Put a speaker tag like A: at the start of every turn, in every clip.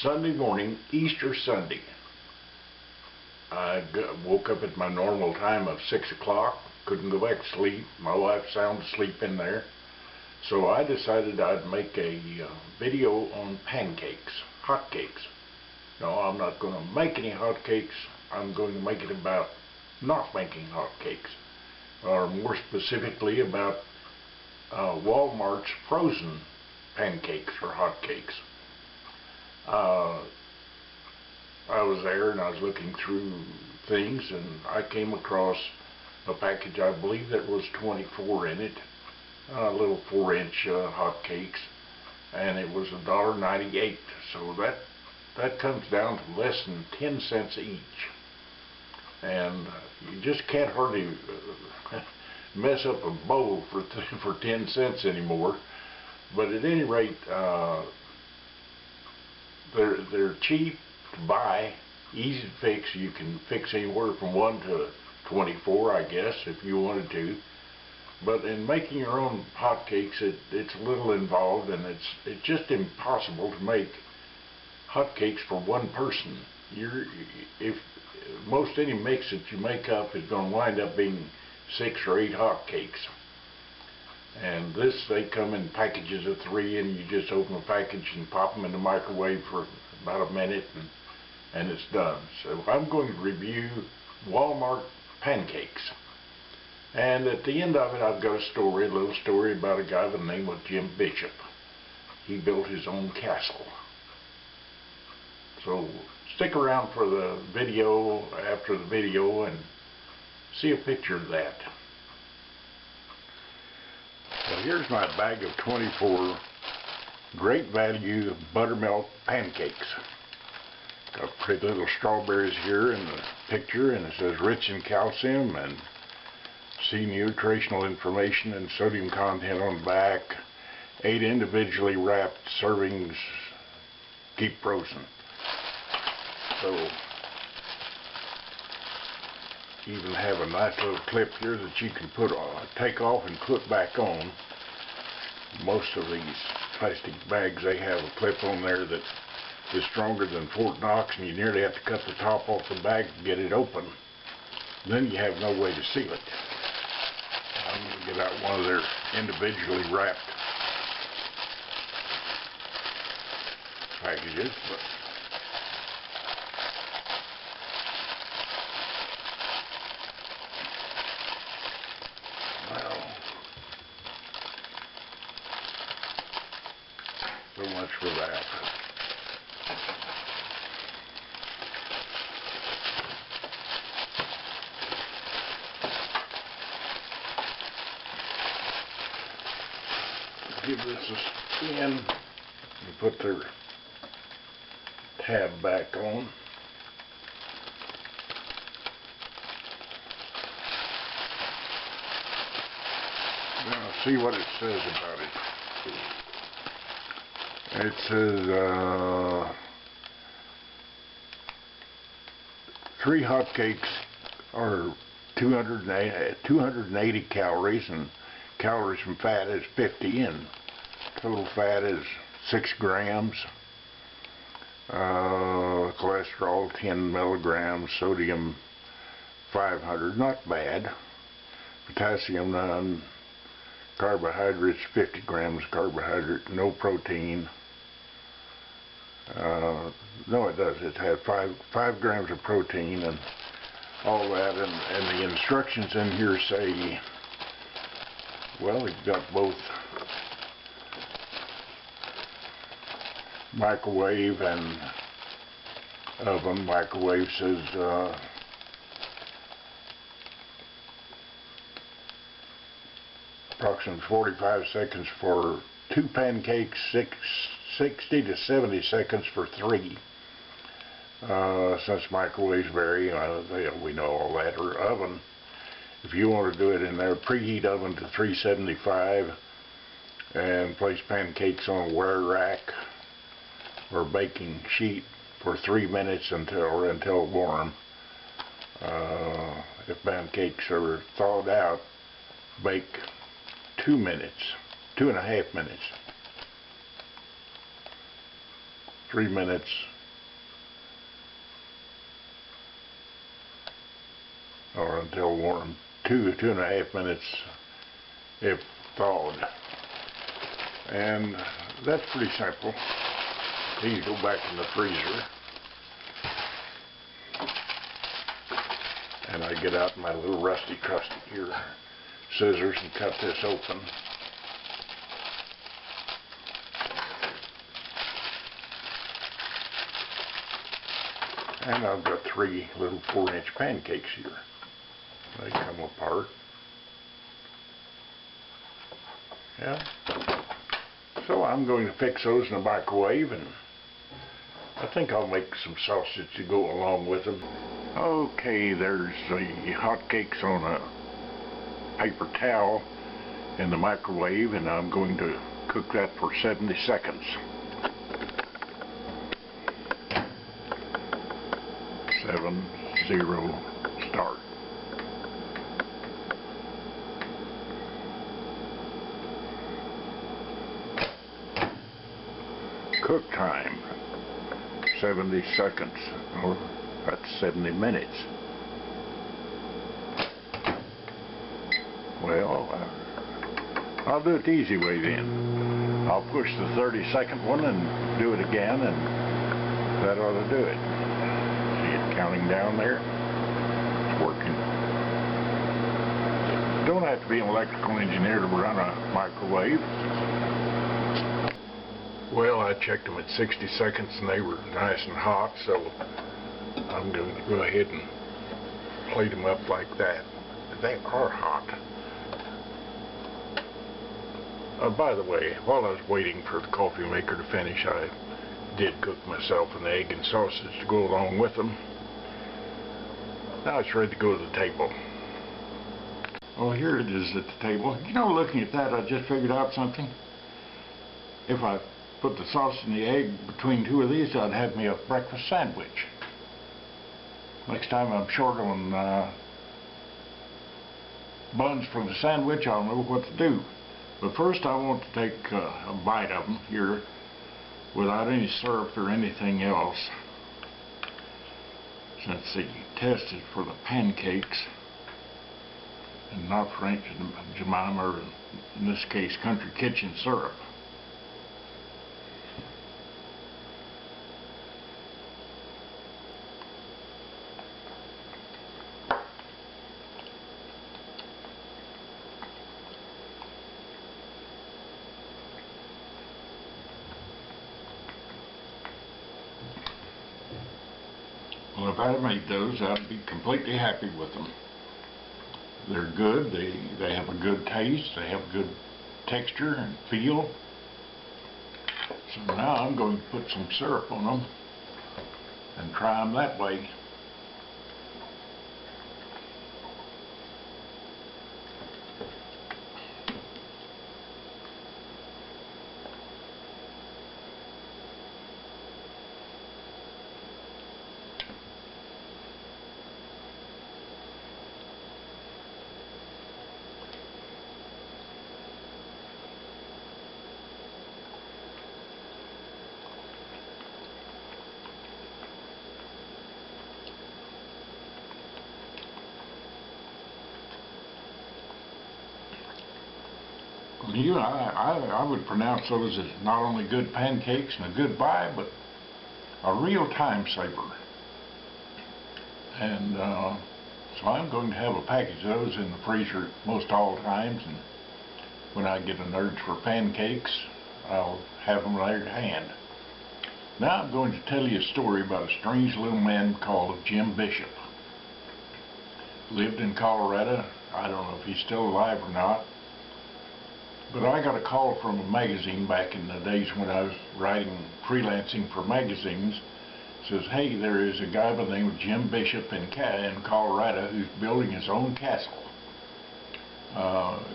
A: Sunday morning, Easter Sunday. I woke up at my normal time of 6 o'clock, couldn't go back to sleep. My wife sound asleep in there. So I decided I'd make a video on pancakes, hotcakes. No, I'm not going to make any hotcakes. I'm going to make it about not making hotcakes, or more specifically about Walmart's frozen pancakes or hotcakes. I was there and I was looking through things, and I came across a package, I believe that was 24 in it, little 4-inch hotcakes, and it was $1.98. So that comes down to less than 10 cents each, and you just can't hardly mess up a bowl for 10 cents anymore. But at any rate, they're cheap to buy, easy to fix. You can fix anywhere from 1 to 24, I guess, if you wanted to. But in making your own hotcakes, it's a little involved, and it's just impossible to make hotcakes for one person. If most any mix that you make up is going to wind up being 6 or 8 hotcakes. And they come in packages of 3, and you just open the package and pop them in the microwave for about a minute, and it's done. So I'm going to review Walmart pancakes. And at the end of it, I've got a little story about a guy by the name of Jim Bishop. He built his own castle. So stick around for the video, after the video, and see a picture of that. Well, here's my bag of 24 great value buttermilk pancakes. Got pretty little strawberries here in the picture, and it says rich in calcium, and see nutritional information and sodium content on the back. 8 individually wrapped servings, keep frozen. So even have a nice little clip here that you can take off and put back on. Most of these plastic bags, they have a clip on there that is stronger than Fort Knox, and you nearly have to cut the top off the bag to get it open. Then you have no way to seal it. I'm going to get out one of their individually wrapped packages, but so much for that. Give this a spin and put their tab back on. Now see what it says about it. It says 3 hotcakes are 280 calories, and calories from fat is 50, and total fat is 6 grams. Cholesterol 10 milligrams, sodium 500, not bad. Potassium none. Carbohydrates 50 grams carbohydrate, no protein. No, it does. It had 5 grams of protein and all that, and the instructions in here say, well, you've got both microwave and oven. Microwave says approximately 45 seconds for 2 pancakes, 60 to 70 seconds for 3. Since microwaves vary, we know all that. Or oven, if you want to do it in there, preheat oven to 375 and place pancakes on a wire rack or baking sheet for 3 minutes until warm. If pancakes are thawed out, bake 2 minutes, 2.5 minutes. 3 minutes or until warm, 2.5 minutes if thawed. And that's pretty simple. These go back in the freezer. And I get out my little rusty crusty here scissors and cut this open. And I've got 3 little 4-inch pancakes here. They come apart. Yeah. So I'm going to fix those in the microwave, and I think I'll make some sausage to go along with them. Okay, there's the hotcakes on a paper towel in the microwave, and I'm going to cook that for 70 seconds. 7-0 start. Cook time 70 seconds, or that's 70 minutes. Well, I'll do it the easy way then. I'll push the 30-second one and do it again, and that ought to do it. See it counting down there? It's working. Don't have to be an electrical engineer to run a microwave. Well, I checked them at 60 seconds and they were nice and hot, so I'm going to go ahead and plate them up like that. They are hot. By the way, while I was waiting for the coffee maker to finish, I did cook myself an egg and sausage to go along with them. Now it's ready to go to the table. Well, here it is at the table. You know, looking at that, I just figured out something. If I put the sausage and the egg between 2 of these, I'd have me a breakfast sandwich. Next time I'm short on buns for the sandwich, I'll know what to do. But first I want to take a bite of them here without any syrup or anything else, since the test is for the pancakes and not for Aunt Jemima, or in this case Country Kitchen syrup. Well, if I had made those, I'd be completely happy with them. They're good, they have a good taste, they have good texture and feel. So now I'm going to put some syrup on them and try them that way. You know, I would pronounce those as not only good pancakes and a good buy, but a real time saver. And so I'm going to have a package of those in the freezer most all times, and when I get an urge for pancakes, I'll have them right at hand. Now I'm going to tell you a story about a strange little man called Jim Bishop. Lived in Colorado. I don't know if he's still alive or not. But I got a call from a magazine back in the days when I was writing, freelancing for magazines. It says, hey, there is a guy by the name of Jim Bishop in Colorado who's building his own castle.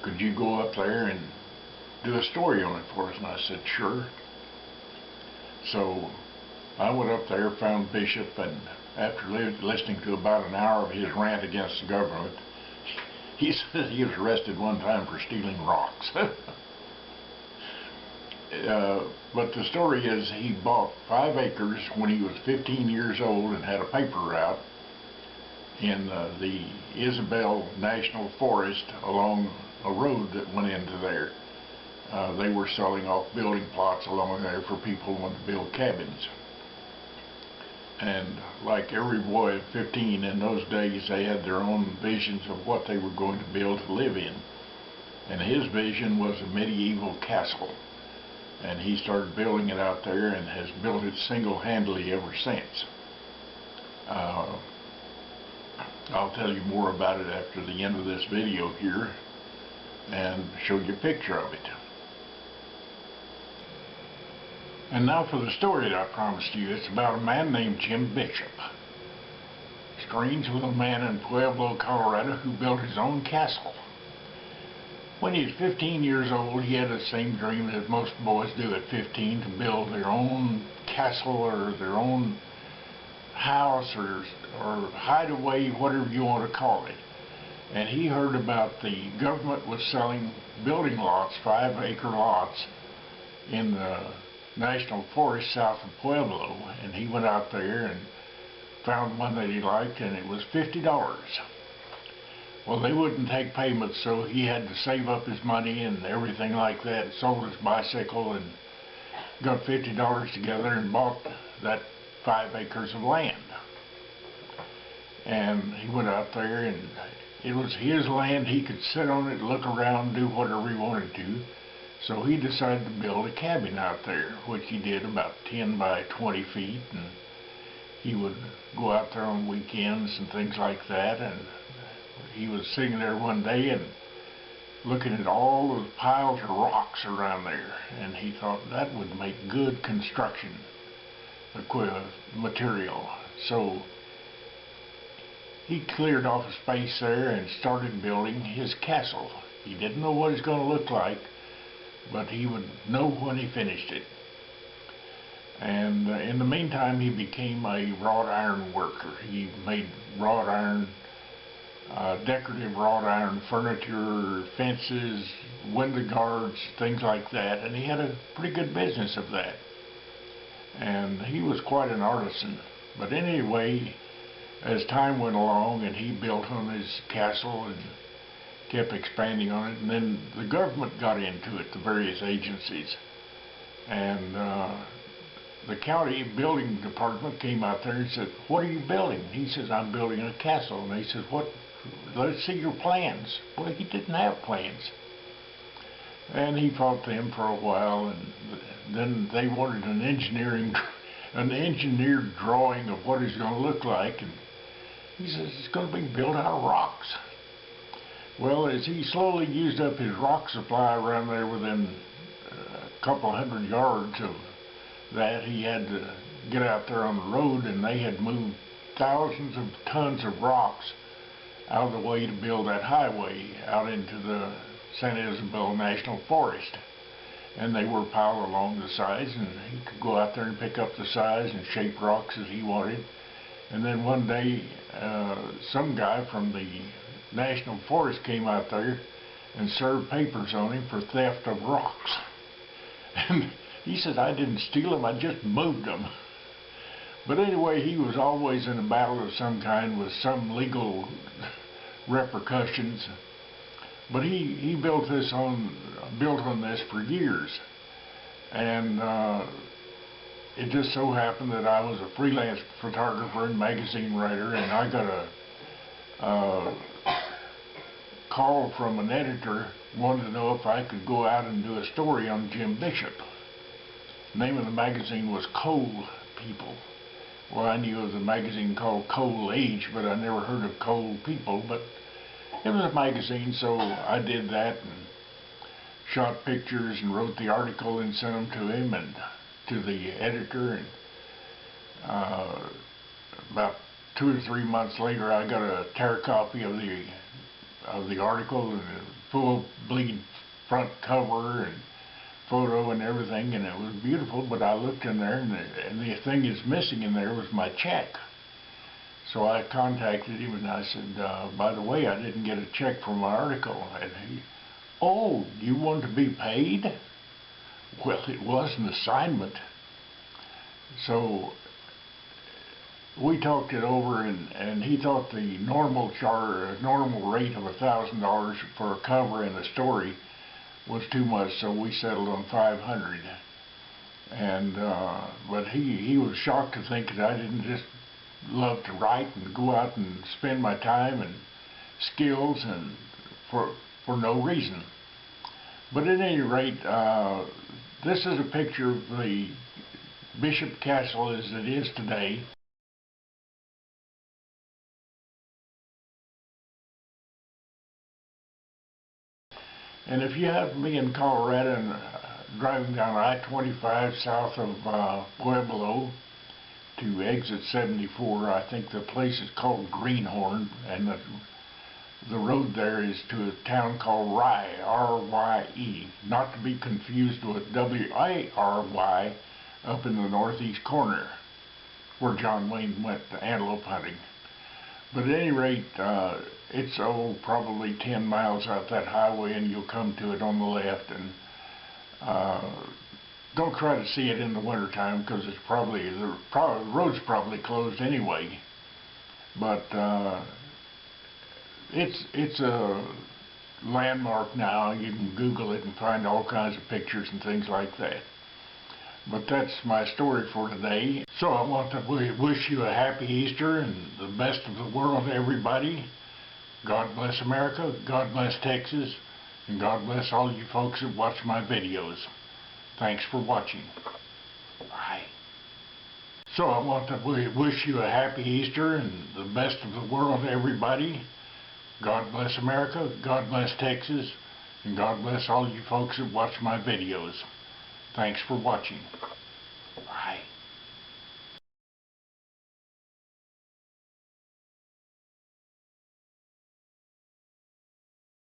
A: Could you go up there and do a story on it for us? And I said, sure. So I went up there, found Bishop, and after listening to about an hour of his rant against the government, he said he was arrested one time for stealing rocks. But the story is he bought 5 acres when he was 15 years old and had a paper route.
B: in the Isabel National Forest along a road that went into there. They were selling off building plots along there for people who wanted to build cabins. And like every boy at 15 in those days, they had their own visions of what they were going to build to live in. And his vision was a medieval castle. And he started building it out there and has built it single-handedly ever since. I'll tell you more about it after the end of this video here and show you a picture of it. And now for the story that I promised you. It's about a man named Jim Bishop. Strange little man in Pueblo, Colorado, who built his own castle. When he was 15 years old, he had the same dream that most boys do at 15, to build their own castle or their own house or hideaway, whatever you want to call it. And he heard about the government was selling building lots, 5-acre lots, in the National Forest south of Pueblo, and he went out there and found one that he liked, and it was $50. Well, they wouldn't take payments, so he had to save up his money and everything like that, and sold his bicycle and got $50 together and bought that 5 acres of land. And he went out there, and it was his land. He could sit on it, look around, do whatever he wanted to. So he decided to build a cabin out there, which he did about 10 by 20 feet, and he would go out there on weekends and things like that. And he was sitting there one day and looking at all those piles of rocks around there, and he thought that would make good construction material. So he cleared off a space there and started building his castle. He didn't know what it was going to look like, but he would know when he finished it. And in the meantime, he became a wrought iron worker. He made wrought iron, decorative wrought iron furniture, fences, window guards, things like that, and he had a pretty good business of that. And he was quite an artisan. But anyway, as time went along and he built on his castle and kept expanding on it, and then the government got into it, the various agencies, and the county building department came out there and said, "What are you building?" He says, "I'm building a castle." And they said, "What? Let's see your plans." Well, he didn't have plans. And he fought them for a while, and then they wanted an engineered drawing of what it's going to look like, and he says it's going to be built out of rocks. Well, as he slowly used up his rock supply around there within a couple hundred yards of that, he had to get out there on the road, and they had moved thousands of tons of rocks out of the way to build that highway out into the San Isabel National Forest. And they were piled along the sides, and he could go out there and pick up the size and shape rocks as he wanted. And then one day, some guy from the National Forest came out there and served papers on him for theft of rocks. And he said, "I didn't steal them, I just moved them." But anyway, he was always in a battle of some kind with some legal repercussions. But he built on this for years. And it just so happened that I was a freelance photographer and magazine writer, and I got a call from an editor wanted to know if I could go out and do a story on Jim Bishop. The name of the magazine was Coal People. Well, I knew of the magazine called Coal Age, but I never heard of Coal People. But it was a magazine, so I did that and shot pictures and wrote the article and sent them to him and to the editor. And about 2 or 3 months later, I got a tear copy of the article, and a full bleed front cover and photo and everything, and it was beautiful. But I looked in there, and the thing that's missing in there was my check. So I contacted him and I said, "By the way, I didn't get a check for my article." And he, "Oh, you want to be paid?" Well, it was an assignment. So we talked it over, and he thought the normal rate of $1,000 for a cover and a story was too much, so we settled on 500. And but he was shocked to think that I didn't just love to write and go out and spend my time and skills and for no reason. But at any rate, this is a picture of the Bishop Castle as it is today. And if you happen to be in Colorado and driving down I-25 south of Pueblo to exit 74, I think the place is called Greenhorn, and the road there is to a town called Rye, R-Y-E, not to be confused with W-A-R-Y up in the northeast corner where John Wayne went antelope hunting. But at any rate, it's probably 10 miles out that highway, and you'll come to it on the left. And don't try to see it in the wintertime, because it's the road's probably closed anyway. But it's a landmark now. You can Google it and find all kinds of pictures and things like that. But that's my story for today. So I want to wish you a happy Easter and the best of the world to everybody. God bless America, God bless Texas, and God bless all you folks that watch my videos. Thanks for watching. Bye. So I want to wish you a happy Easter and the best of the world to everybody. God bless America, God bless Texas, and God bless all you folks that watch my videos. Thanks for watching.